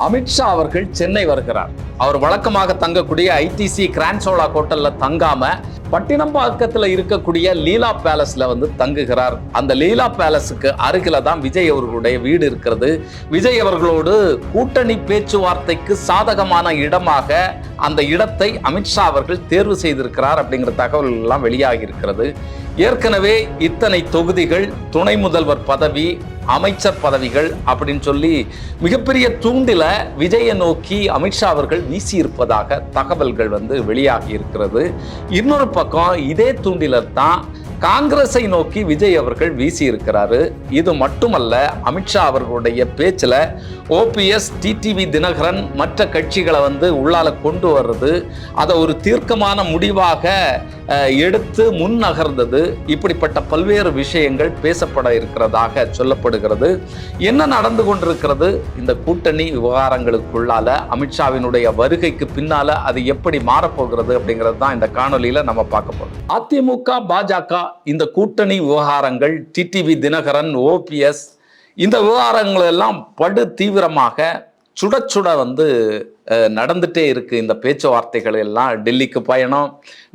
அமித்ஷா அவர்கள் சென்னை வருகிறார். அவர் வழக்கமாக தங்கக்கூடிய ஐடிசி கிரான்சோலா ஹோட்டல்ல தங்காம பட்டினம்பாக்கத்துல இருக்கக்கூடிய லீலா பேலஸ்ல தங்குகிறார். அந்த லீலா பேலஸுக்கு அருகில தான் விஜய் அவர்களுடைய வீடு இருக்கிறது. விஜய் அவர்களோடு கூட்டணி பேச்சுவார்த்தைக்கு சாதகமான இடமாக அந்த இடத்தை அமித்ஷா அவர்கள் தேர்வு செய்திருக்கிறார் அப்படிங்கிற தகவல் எல்லாம் வெளியாகி இருக்கிறது. ஏற்கனவே இத்தனை தொகுதிகள், துணை முதல்வர் பதவி, அமைச்சர் பதவிகள் அப்படின்னு சொல்லி மிகப்பெரிய தூண்டில விஜயை நோக்கி அமித்ஷா அவர்கள் வீசி இருப்பதாக தகவல்கள் வெளியாகி இருக்கிறது. இன்னொரு பக்கம் இதே தூண்டில தான் காங்கிரஸை நோக்கி விஜய் அவர்கள் வீசி இருக்கிறாரு. இது மட்டுமல்ல, அமித்ஷா அவர்களுடைய பேச்சுல ஓபிஎஸ், டிடிவி தினகரன் மற்ற கட்சிகளை உள்ளால கொண்டு வர்றது, அதை ஒரு தீர்க்கமான முடிவாக எடுத்து முன் நகர்ந்தது, இப்படிப்பட்ட பல்வேறு விஷயங்கள் பேசப்பட இருக்கிறதாக சொல்லப்படுகிறது. என்ன நடந்து கொண்டிருக்கிறது இந்த கூட்டணி விவகாரங்களுக்குள்ளால, அமித்ஷாவினுடைய வருகைக்கு பின்னால அது எப்படி மாறப்போகிறது அப்படிங்கிறது தான் இந்த காணொலியில நம்ம பார்க்க போறோம். அதிமுக, பாஜக இந்த கூட்டணி விவகாரங்கள், டிடிவி தினகரன், ஓபிஎஸ், இந்த விவகாரங்கள் எல்லாம் படு தீவிரமாக சுட சுட நடந்துட்டே இருக்கு. இந்த பேச்சுவார்த்தைகள் எல்லாம் டெல்லிக்கு பயணம்,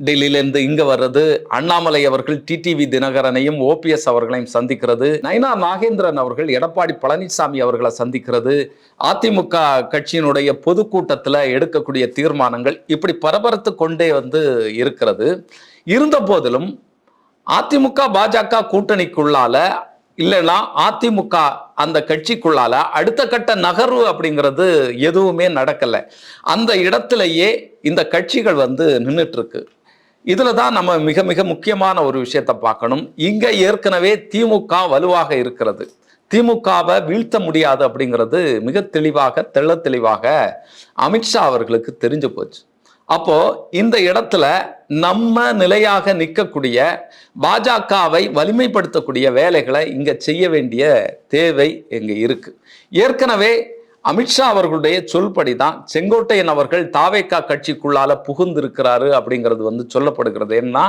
டெல்லியிலேருந்து இங்க வர்றது, அண்ணாமலை அவர்கள் டிடிவி தினகரனையும் ஓபிஎஸ் அவர்களையும் சந்திக்கிறது, நயினா நாகேந்திரன் அவர்கள் எடப்பாடி பழனிசாமி அவர்களை சந்திக்கிறது, அதிமுக கட்சியினுடைய பொதுக்கூட்டத்தில் எடுக்கக்கூடிய தீர்மானங்கள், இப்படி பரபரத்து கொண்டே இருக்கிறது. இருந்த போதிலும் அதிமுக பாஜக கூட்டணிக்குள்ளால இல்லைன்னா அதிமுக அந்த கட்சிக்குள்ளால அடுத்த கட்ட நகர்வு அப்படிங்கிறது எதுவுமே நடக்கல. அந்த இடத்திலேயே இந்த கட்சிகள் நின்றுட்டு இருக்கு. இதுல தான் நம்ம மிக மிக முக்கியமான ஒரு விஷயத்தை பார்க்கணும். இங்க ஏற்கனவே திமுக வலுவாக இருக்கிறது. திமுகவை வீழ்த்த முடியாது அப்படிங்கிறது மிக தெளிவாக, தெள்ள தெளிவாக அமித்ஷா அவர்களுக்கு தெரிஞ்சு போச்சு. அப்போ இந்த இடத்துல நம்ம நிலையாக நிற்கக்கூடிய பாஜகவை வலிமைப்படுத்தக்கூடிய வேலைகளை இங்க செய்ய வேண்டிய தேவை இங்க இருக்கு. ஏற்கனவே அமித்ஷா அவர்களுடைய சொல்படி தான் செங்கோட்டையன் அவர்கள் தாவேகா கட்சிக்குள்ளால புகுந்திருக்கிறாரு அப்படிங்கிறது சொல்லப்படுகிறது. ஏன்னா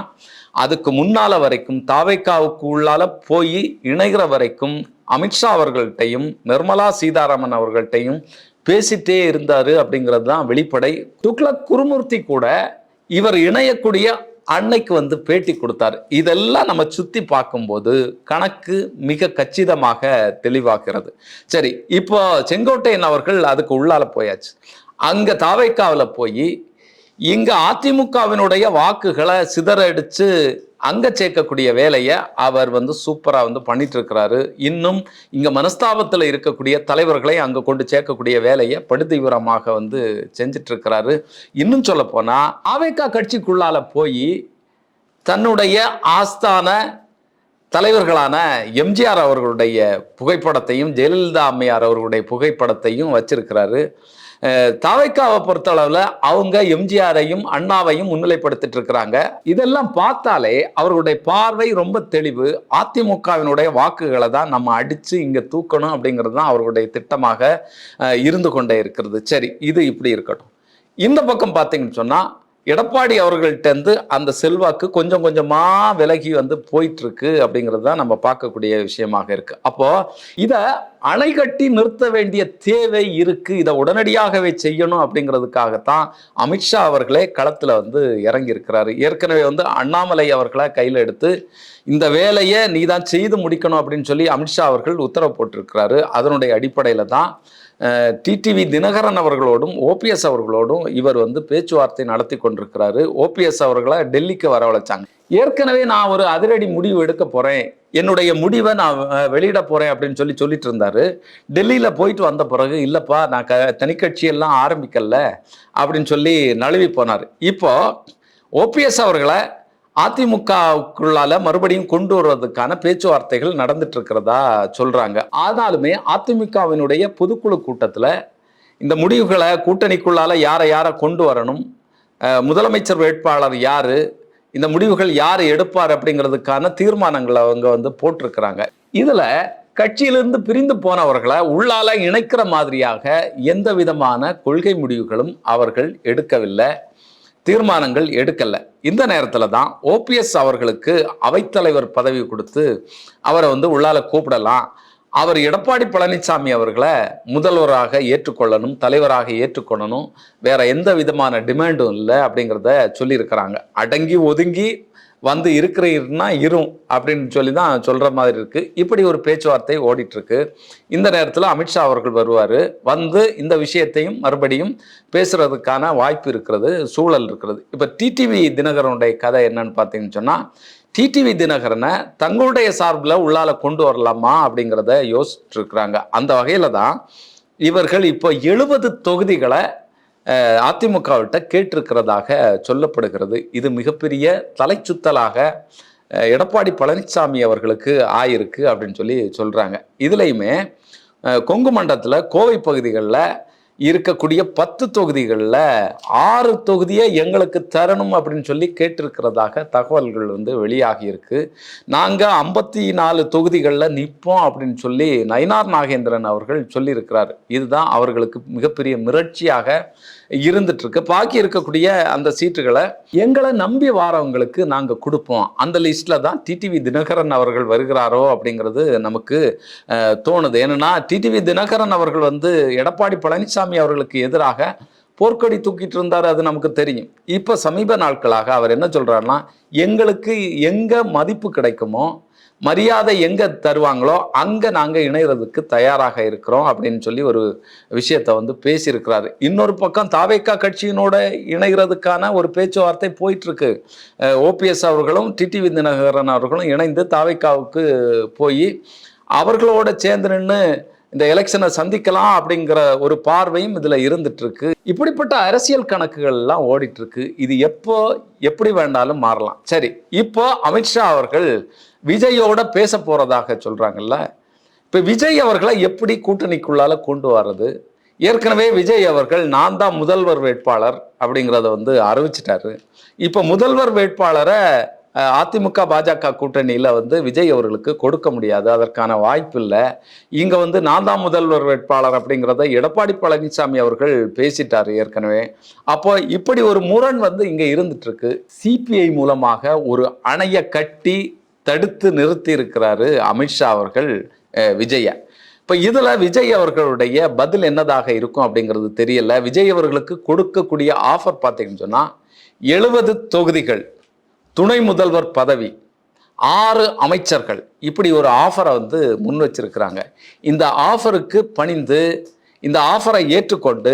அதுக்கு முன்னால வரைக்கும் தாவேகாவுக்கு உள்ளால போய் இணைகிற வரைக்கும் அமித்ஷா அவர்கள்ட்டையும் நிர்மலா சீதாராமன் அவர்கள்ட்டையும் பேசிட்டே இருந்தாரு அப்படிங்கிறது தான் வெளிப்படை. துக்ளக் குருமூர்த்தி கூட இவர் இணையக்கூடிய அன்னைக்கு பேட்டி கொடுத்தாரு. இதெல்லாம் நம்ம சுத்தி பார்க்கும்போது கணக்கு மிக கச்சிதமாக தெளிவாகிறது. சரி, இப்போ செங்கோட்டையன் அவர்கள் அதுக்கு உள்ளால போயாச்சு. அங்க தாவேக்காவில் போய் இங்க அதிமுகவினுடைய வாக்குகளை சிதறடிச்சு அங்க சேர்க்கக்கூடிய வேலையை அவர் சூப்பரா பண்ணிட்டு இருக்கிறாரு. இன்னும் இங்க மனஸ்தாபத்தில் இருக்கக்கூடிய தலைவர்களை அங்க கொண்டு சேர்க்கக்கூடிய வேலையை படுதீவிரமாக செஞ்சிட்டு இருக்கிறாரு. இன்னும் சொல்ல போனா ஆவேகா கட்சிக்குள்ளால போய் தன்னுடைய ஆஸ்தான தலைவர்களான எம்ஜிஆர் அவர்களுடைய புகைப்படத்தையும் ஜெயலலிதா அம்மையார் அவர்களுடைய புகைப்படத்தையும் வச்சிருக்கிறாரு. தாவேக்காவை பொறுத்தளவுல அவங்க எம்ஜிஆரையும் அண்ணாவையும் முன்னிலைப்படுத்திட்டு இருக்கிறாங்க. இதெல்லாம் பார்த்தாலே அவர்களுடைய பார்வை ரொம்ப தெளிவு. அதிமுகவினுடைய வாக்குகளை தான் நம்ம அடிச்சு இங்க தூக்கணும் அப்படிங்கிறது தான் அவர்களுடைய திட்டமாக இருந்து கொண்டே இருக்கிறது. சரி, இது இப்படி இருக்கட்டும். இந்த பக்கம் பார்த்தீங்கன்னு சொன்னா எடப்பாடி அவர்கள்ட்ட அந்த செல்வாக்கு கொஞ்சம் கொஞ்சமா விலகி போயிட்டு இருக்கு அப்படிங்கிறது தான் நம்ம பார்க்கக்கூடிய விஷயமாக இருக்கு. அப்போ இத அணை கட்டி நிறுத்த வேண்டிய தேவை இருக்கு. இதை உடனடியாகவே செய்யணும் அப்படிங்கிறதுக்காகத்தான் அமித்ஷா அவர்களே களத்துல இறங்கி இருக்கிறாரு. ஏற்கனவே அண்ணாமலை அவர்களை கையில எடுத்து இந்த வேலையை நீ தான் செய்து முடிக்கணும் அப்படின்னு சொல்லி அமித்ஷா அவர்கள் உத்தரவு போட்டிருக்கிறாரு. அதனுடைய அடிப்படையில தான் டிடிவி தினகரன் அவர்களோடும் ஓபிஎஸ் அவர்களோடும் இவர் பேச்சுவார்த்தை நடத்தி கொண்டிருக்கிறாரு. ஓபிஎஸ் அவர்களை டெல்லிக்கு வரவழைச்சாங்க. ஏற்கனவே நான் ஒரு அதிரடி முடிவு எடுக்க போறேன், என்னுடைய முடிவை நான் வெளியிட போறேன் அப்படின்னு சொல்லிட்டு இருந்தாரு. டெல்லியில போயிட்டு வந்த பிறகு இல்லப்பா நான் தனி கட்சியெல்லாம் ஆரம்பிக்கல அப்படின்னு சொல்லி நழுவி போனார். இப்போ ஓபிஎஸ் அவர்களை அதிமுகவுக்குள்ளால மறுபடியும் கொண்டு வருவதற்கான பேச்சுவார்த்தைகள் நடந்துட்டு இருக்கிறதா சொல்றாங்க. ஆனாலுமே அதிமுகவினுடைய பொதுக்குழு கூட்டத்துல இந்த முடிவுகளை கூட்டணிக்குள்ளால யாரை கொண்டு வரணும், முதலமைச்சர் வேட்பாளர் யாரு, இந்த முடிவுகள் யார் எடுப்பார் அப்படிங்கிறதுக்கான தீர்மானங்களை அவங்க போட்டிருக்கிறாங்க. இதுல கட்சியிலிருந்து பிரிந்து போனவர்களை உள்ளால இணைக்கிற மாதிரியாக எந்த விதமான கொள்கை முடிவுகளும் அவர்கள் எடுக்கவில்லை, தீர்மானங்கள் எடுக்கல. இந்த நேரத்துல தான் ஓபிஎஸ் அவர்களுக்கு அவைத்தலைவர் பதவி கொடுத்து அவரை உள்ளால கூப்பிடலாம், அவர் எடப்பாடி பழனிசாமி அவர்களை முதல்வராக ஏற்றுக்கொள்ளணும், தலைவராக ஏற்றுக்கொள்ளணும், வேற எந்த விதமான டிமாண்டும் இல்லை அப்படிங்கிறத சொல்லியிருக்கிறாங்க. அடங்கி ஒதுங்கி வந்து இருக்கிறீர்னா இரும் அப்படின்னு சொல்லி தான் சொல்ற மாதிரி இருக்கு. இப்படி ஒரு பேச்சுவார்த்தை ஓடிட்டு இருக்கு. இந்த நேரத்தில் அமித்ஷா அவர்கள் வருவார், வந்து இந்த விஷயத்தையும் மறுபடியும் பேசுறதுக்கான வாய்ப்பு இருக்கிறது, சூழல் இருக்கிறது. இப்போ டிடிவி தினகரனுடைய கதை என்னன்னு பார்த்தீங்கன்னு சொன்னால், டிடிவி தினகரனை தங்களுடைய சார்பில் உள்ளால கொண்டு வரலாமா அப்படிங்கிறத யோசிச்சுட்டு இருக்கிறாங்க. அந்த வகையில் தான் இவர்கள் இப்போ 70 தொகுதிகளை அதிமுகவிட்ட கேட்டிருக்கிறதாக சொல்லப்படுகிறது. இது மிகப்பெரிய தலைச்சுத்தலாக எடப்பாடி பழனிசாமி அவர்களுக்கு ஆயிருக்கு அப்படின்னு சொல்லி சொல்றாங்க. இதுலையுமே கொங்கு மண்டலத்தில் கோவை பகுதிகளில் இருக்கக்கூடிய 10 தொகுதிகளில் 6 தொகுதியை எங்களுக்கு தரணும் அப்படின்னு சொல்லி கேட்டிருக்கிறதாக தகவல்கள் வந்து வெளியாகி இருக்கு. நாங்கள் 54 தொகுதிகளில் நிற்போம் அப்படின்னு சொல்லி நயினார் நாகேந்திரன் அவர்கள் சொல்லியிருக்கிறார். இதுதான் அவர்களுக்கு மிகப்பெரிய மிரட்சியாக இருந்துட்டு இருக்கு. பாக்கி இருக்கக்கூடிய அந்த சீட்டுகளை எங்களை நம்பி வாரவங்களுக்கு நாங்கள் கொடுப்போம். அந்த லிஸ்ட்ல தான் டிடிவி தினகரன் அவர்கள் வருகிறாரோ அப்படிங்கிறது நமக்கு தோணுது. ஏன்னா டிடிவி தினகரன் அவர்கள் வந்து எடப்பாடி பழனிசாமி அவர்களுக்கு எதிராக போர்க்கொடி தூக்கிட்டு இருந்தார், அது நமக்கு தெரியும். இப்போ சமீப நாட்களாக அவர் என்ன சொல்றாருன்னா, எங்களுக்கு எங்க மதிப்பு கிடைக்குமோ, மரியாதை எங்க தருவாங்களோ அங்க நாங்க இணைகிறதுக்கு தயாராக இருக்கிறோம் அப்படின்னு சொல்லி ஒரு விஷயத்தை வந்து பேசியிருக்கிறாரு. இன்னொரு பக்கம் தாவேகா கட்சியினோட இணைகிறதுக்கான ஒரு பேச்சுவார்த்தை போயிட்டு இருக்கு. ஓபிஎஸ் அவர்களும் டிடிவி தினகரன் அவர்களும் இணைந்து தாவேகாவுக்கு போய் அவர்களோட சேர்ந்து நின்று இந்த எலெக்ஷனை சந்திக்கலாம் அப்படிங்கிற ஒரு பார்வையும் இதுல இருந்துட்டு இருக்கு. இப்படிப்பட்ட அரசியல் கணக்குகள் எல்லாம் ஓடிட்டு இருக்கு. இது எப்போ எப்படி வேண்டாலும் மாறலாம். சரி, இப்போ அமித்ஷா அவர்கள் விஜயோட பேச போறதாக சொல்றாங்கல்ல. இப்ப விஜய் அவர்களை எப்படி கூட்டணிக்குள்ளால கொண்டு வர்றது? ஏற்கனவே விஜய் அவர்கள் நான் தான் முதல்வர் வேட்பாளர் அப்படிங்கிறத வந்து அறிவிச்சிட்டாரு. இப்ப முதல்வர் வேட்பாளரை அதிமுக பாஜக கூட்டணியில் வந்து விஜய் அவர்களுக்கு கொடுக்க முடியாது, அதற்கான வாய்ப்பு இல்லை. இங்கே வந்து நான் தான் முதல்வர் வேட்பாளர் அப்படிங்கிறத எடப்பாடி பழனிசாமி அவர்கள் பேசிட்டார் ஏற்கனவே. அப்போ இப்படி ஒரு முரண் வந்து இங்கே இருந்துட்டு இருக்கு. சிபிஐ மூலமாக ஒரு அணையை கட்டி தடுத்து நிறுத்தி இருக்கிறாரு அமித்ஷா அவர்கள் விஜய. இப்போ இதில் விஜய் அவர்களுடைய பதில் என்னதாக இருக்கும் அப்படிங்கிறது தெரியல. விஜய் அவர்களுக்கு கொடுக்கக்கூடிய ஆஃபர் பார்த்தீங்கன்னு சொன்னால் 70 தொகுதிகள், துணை முதல்வர் பதவி, 6 அமைச்சர்கள், இப்படி ஒரு ஆஃபரை வந்து முன் வச்சிருக்கிறாங்க. இந்த ஆஃபருக்கு பணிந்து இந்த ஆஃபரை ஏற்றுக்கொண்டு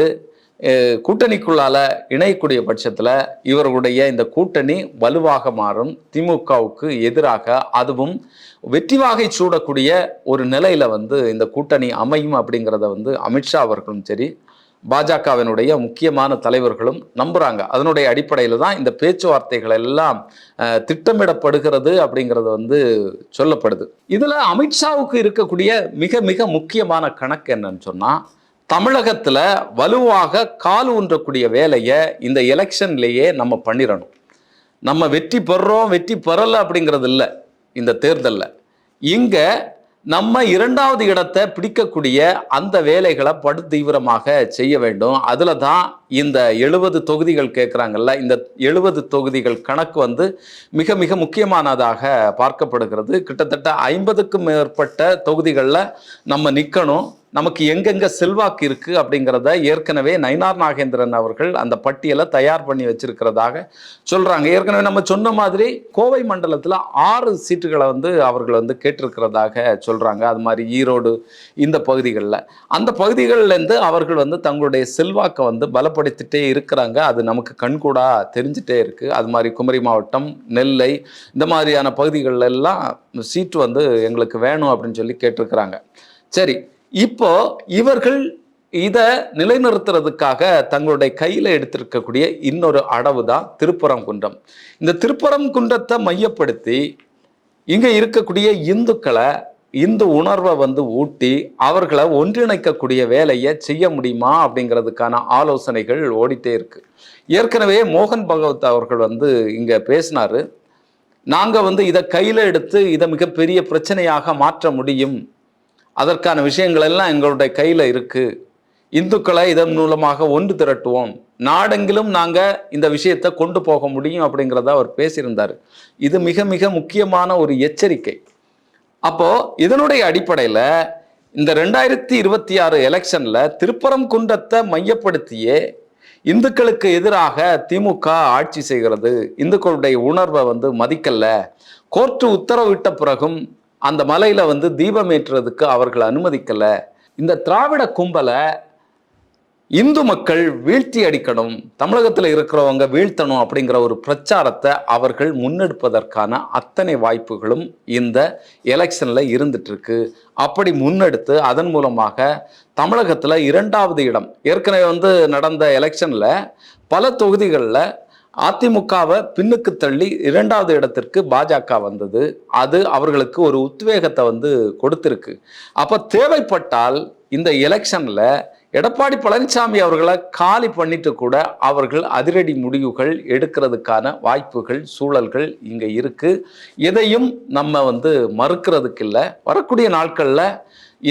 கூட்டணிக்குள்ளால இணையக்கூடிய பட்சத்தில் இவர்களுடைய இந்த கூட்டணி வலுவாக மாறும். திமுகவுக்கு எதிராக அதுவும் வெற்றி வாகை சூடக்கூடிய ஒரு நிலையில வந்து இந்த கூட்டணி அமையும் அப்படிங்கிறத வந்து அமித்ஷா அவர்களும் சரி, பாஜகவினுடைய முக்கியமான தலைவர்களும் நம்புறாங்க. அதனுடைய அடிப்படையில் தான் இந்த பேச்சுவார்த்தைகள் எல்லாம் திட்டமிடப்படுகிறது அப்படிங்கிறது வந்து சொல்லப்படுது. இதுல அமித்ஷாவுக்கு இருக்கக்கூடிய மிக மிக முக்கியமான கணக்கு என்னன்னு சொன்னா, தமிழகத்துல வலுவாக கால் ஊன்றக்கூடிய வேலையை இந்த எலெக்ஷன்லேயே நம்ம பண்ணிடணும். நம்ம வெற்றி பெறுறோம் வெற்றி பெறலை அப்படிங்கிறது இல்லை. இந்த தேர்தலில் இங்க நம்ம 2வது இடத்தை பிடிக்கக்கூடிய அந்த வேலைகளை படு தீவிரமாக செய்ய வேண்டும். அதில் தான் இந்த 70 தொகுதிகள் கேட்குறாங்கல்ல, இந்த 70 தொகுதிகள் கணக்கு வந்து மிக மிக முக்கியமானதாக பார்க்கப்படுகிறது. கிட்டத்தட்ட 50க்கும் மேற்பட்ட தொகுதிகளில் நம்ம நிற்கணும். நமக்கு எங்கெங்க செல்வாக்கு இருக்கு அப்படிங்கிறத ஏற்கனவே நயினார் நாகேந்திரன் அவர்கள் அந்த பட்டியலை தயார் பண்ணி வச்சிருக்கிறதாக சொல்றாங்க. ஏற்கனவே நம்ம சொன்ன மாதிரி கோவை மண்டலத்தில் 6 சீட்டுகளை வந்து அவர்கள் வந்து கேட்டிருக்கிறதாக சொல்றாங்க. அது மாதிரி ஈரோடு, இந்த பகுதிகளில், அந்த பகுதிகளிலேருந்து அவர்கள் வந்து தங்களுடைய செல்வாக்கை வந்து பலப்படுத்திட்டே இருக்கிறாங்க. அது நமக்கு கண்கூடா தெரிஞ்சுட்டே இருக்கு. அது மாதிரி குமரி மாவட்டம், நெல்லை, இந்த மாதிரியான பகுதிகளில் எல்லாம் சீட்டு வந்து எங்களுக்கு வேணும் அப்படின்னு சொல்லி கேட்டிருக்கிறாங்க. சரி, இப்போ இவர்கள் இதை நிலைநிறுத்துறதுக்காக தங்களுடைய கையில் எடுத்திருக்கக்கூடிய இன்னொரு அடவு தான் திருப்பரங்குன்றம். இந்த திருப்பரங்குன்றத்தை மையப்படுத்தி இங்கே இருக்கக்கூடிய இந்துக்களை, இந்து உணர்வை வந்து ஊட்டி அவர்களை ஒன்றிணைக்கக்கூடிய வேலையை செய்ய முடியுமா அப்படிங்கிறதுக்கான ஆலோசனைகள் ஓடிட்டே இருக்கு. ஏற்கனவே மோகன் பகவத் அவர்கள் வந்து இங்கே பேசினாரு. நாங்கள் வந்து இதை கையில் எடுத்து இதை மிகப்பெரிய பிரச்சனையாக மாற்ற முடியும், அதற்கான விஷயங்கள் எல்லாம் எங்களுடைய கையில் இருக்கு, இந்துக்களை இதன் மூலமாக ஒன்று திரட்டுவோம், நாடெங்கிலும் நாங்கள் இந்த விஷயத்தை கொண்டு போக முடியும் அப்படிங்கிறத அவர் பேசியிருந்தார். இது மிக மிக முக்கியமான ஒரு எச்சரிக்கை. அப்போ இதனுடைய அடிப்படையில் இந்த 2026 எலெக்ஷன்ல திருப்பரங்குன்றத்தை மையப்படுத்தியே இந்துக்களுக்கு எதிராக திமுக ஆட்சி செய்கிறது, இந்துக்களுடைய உணர்வை மதிக்கல, கோர்ட்டு உத்தரவிட்ட பிறகும் அந்த மலையில தீபம் ஏற்றுறதுக்கு அவர்கள் அனுமதிக்கல, இந்த திராவிட கும்பலை இந்து மக்கள் வீழ்த்தி அடிக்கணும், தமிழகத்தில் இருக்கிறவங்க வீழ்த்தணும் அப்படிங்கிற ஒரு பிரச்சாரத்தை அவர்கள் முன்னெடுப்பதற்கான அத்தனை வாய்ப்புகளும் இந்த எலெக்ஷன்ல இருந்துட்டு இருக்கு. அப்படி முன்னெடுத்து அதன் மூலமாக தமிழகத்துல 2வது இடம், ஏற்கனவே நடந்த எலெக்ஷன்ல பல தொகுதிகளில் அதிமுகவை பின்னுக்கு தள்ளி 2வது இடத்திற்கு பாஜக வந்தது. அது அவர்களுக்கு ஒரு உத்வேகத்தை கொடுத்திருக்கு. அப்ப தேவைப்பட்டால் இந்த எலெக்ஷன்ல எடப்பாடி பழனிசாமி அவர்களை காலி பண்ணிட்டு கூட அவர்கள் அதிரடி முடிவுகள் எடுக்கிறதுக்கான வாய்ப்புகள், சூழல்கள் இங்க இருக்கு. எதையும் நம்ம மறுக்கிறதுக்கு இல்லை. வரக்கூடிய நாட்கள்ல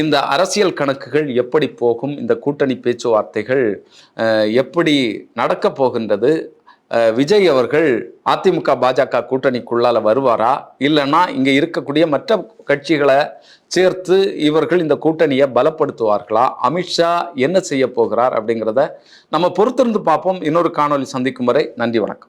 இந்த அரசியல் கணக்குகள் எப்படி போகும், இந்த கூட்டணி பேச்சுவார்த்தைகள் எப்படி நடக்க போகின்றது, விஜய் அவர்கள் அதிமுக பாஜக கூட்டணிக்குள்ளால வருவாரா, இல்லைன்னா இங்க இருக்கக்கூடிய மற்ற கட்சிகளை சேர்த்து இவர்கள் இந்த கூட்டணியை பலப்படுத்துவார்களா, அமித்ஷா என்ன செய்ய போகிறார் அப்படிங்கிறத நம்ம பொறுத்திருந்து பார்ப்போம். இன்னொரு காணொலி சந்திக்கும் வரை நன்றி, வணக்கம்.